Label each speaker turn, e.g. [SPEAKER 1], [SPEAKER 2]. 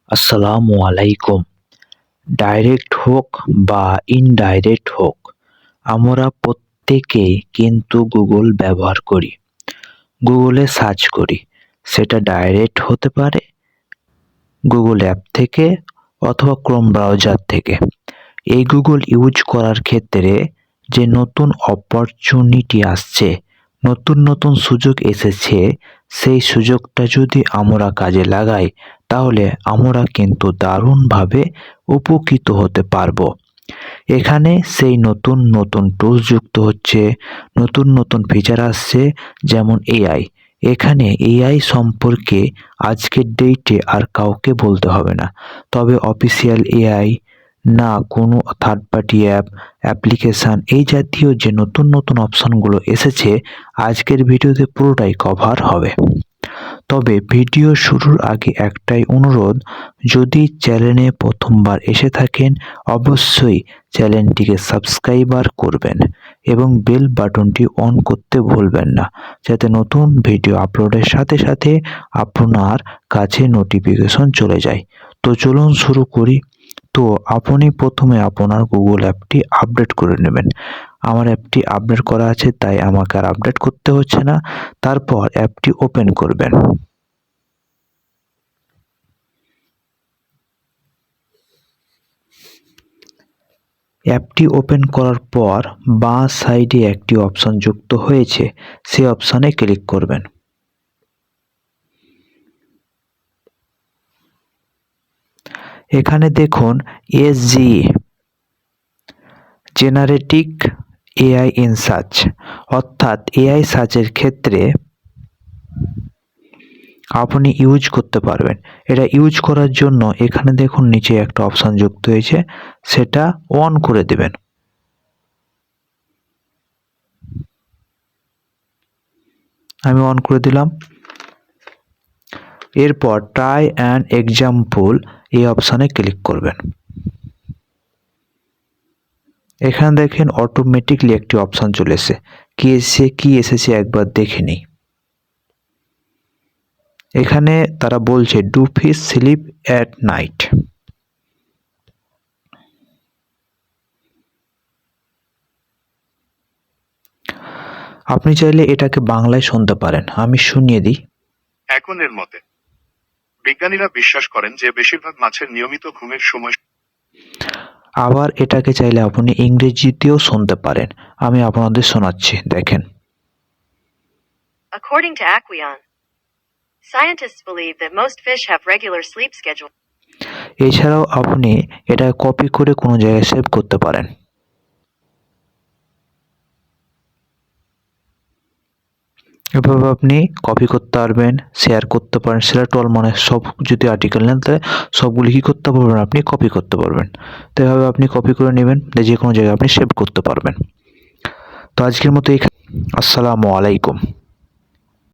[SPEAKER 1] আসসালামু আলাইকুম। ডাইরেক্ট হোক বা ইনডাইরেক্ট হোক, আমরা প্রত্যেকেই কিন্তু গুগল ব্যবহার করি। গুগলে সার্চ করি, সেটা ডাইরেক্ট হতে পারে গুগল অ্যাপ থেকে অথবা ক্রোম ব্রাউজার থেকে। এই গুগল ইউজ করার ক্ষেত্রে যে নতুন অপরচুনিটি আসছে, নতুন নতুন সুযোগ এসেছে, সেই সুযোগটা যদি আমরা কাজে লাগাই তাহলে আমরা কিন্তু দারুণভাবে উপকৃত হতে পারবো। এখানে সেই নতুন নতুন টুলস যুক্ত হচ্ছে, নতুন নতুন ফিচার আসছে, যেমন এআই। এখানে এআই সম্পর্কে আজকের ডেটে আর কাউকে বলতে হবে না। তবে অফিসিয়াল এআই না কোনো থার্ড পার্টি অ্যাপ্লিকেশান, এই জাতীয় যে নতুন নতুন অপশানগুলো এসেছে আজকের ভিডিওতে পুরোটাই কভার হবে। তবে ভিডিও শুরুর আগে একটাই অনুরোধ, যদি চ্যানেলে প্রথমবার এসে থাকেন অবশ্যই চ্যানেলটিকে সাবস্ক্রাইবার করবেন এবং বেল বাটনটি অন করতে ভুলবেন না, যাতে নতুন ভিডিও আপলোডের সাথে সাথে আপনার কাছে নোটিফিকেশন চলে যায়। তো চলুন শুরু করি। তো আপনি প্রথমে আপনার গুগল অ্যাপটি আপডেট করে নেবেন। আমার অ্যাপটি আপডেট করা আছে, তাই আমাকে আর আপডেট করতে হচ্ছে না। তারপর অ্যাপটি ওপেন করবেন। অ্যাপটি ওপেন করার পর বাঁ সাইডে একটি অপশন যুক্ত হয়েছে, সেই অপশনে ক্লিক করবেন। এখানে দেখুন SG generative AI in search, অর্থাৎ এআই সার্চের ক্ষেত্রে আপনি ইউজ করতে পারবেন। এটা ইউজ করার জন্য এখানে দেখুন নিচে একটা অপশন যুক্ত হয়েছে, সেটা অন করে দেবেন। আমি অন করে দিলাম। এরপর ট্রাই অ্যান্ড এক্সাম্পল এই অপশানে ক্লিক করবেন। এখানে দেখেন অটোমেটিকলি একটি অপশান চলে এসেছে। কি এসেছে একবার দেখে নিই। এখানে তারা বলছে do fish slip at night. আপনি চাইলে এটাকে বাংলায় শুনতে পারেন, আমি শুনিয়ে দিই।
[SPEAKER 2] এখনের মতে বিজ্ঞানীরা বিশ্বাস করেন যে বেশিরভাগ মাছের নিয়মিত ঘুমের সময়।
[SPEAKER 1] আবার এটাকে চাইলে আপনি ইংরেজিতেও শুনতে পারেন, আমি আপনাদের শোনাচ্ছি, দেখেন।
[SPEAKER 3] According to Aquilon, scientists believe that most fish have regular sleep schedule.
[SPEAKER 1] এছাড়াও আপনি এটা কপি করে কোনো জায়গায় সেভ করতে পারেন। এভাবে আপনি কপি করতে পারবেন, শেয়ার করতে পারেন। শেয়ার টু অল মানে সব, যদি আর্টিকেল নেন তাহলে সবগুলি কী করতে পারবেন, আপনি কপি করতে পারবেন। তো এভাবে আপনি কপি করে নেবেন, যে কোনো জায়গায় আপনি সেভ করতে পারবেন। তো আজকের মতো আসসালামু আলাইকুম।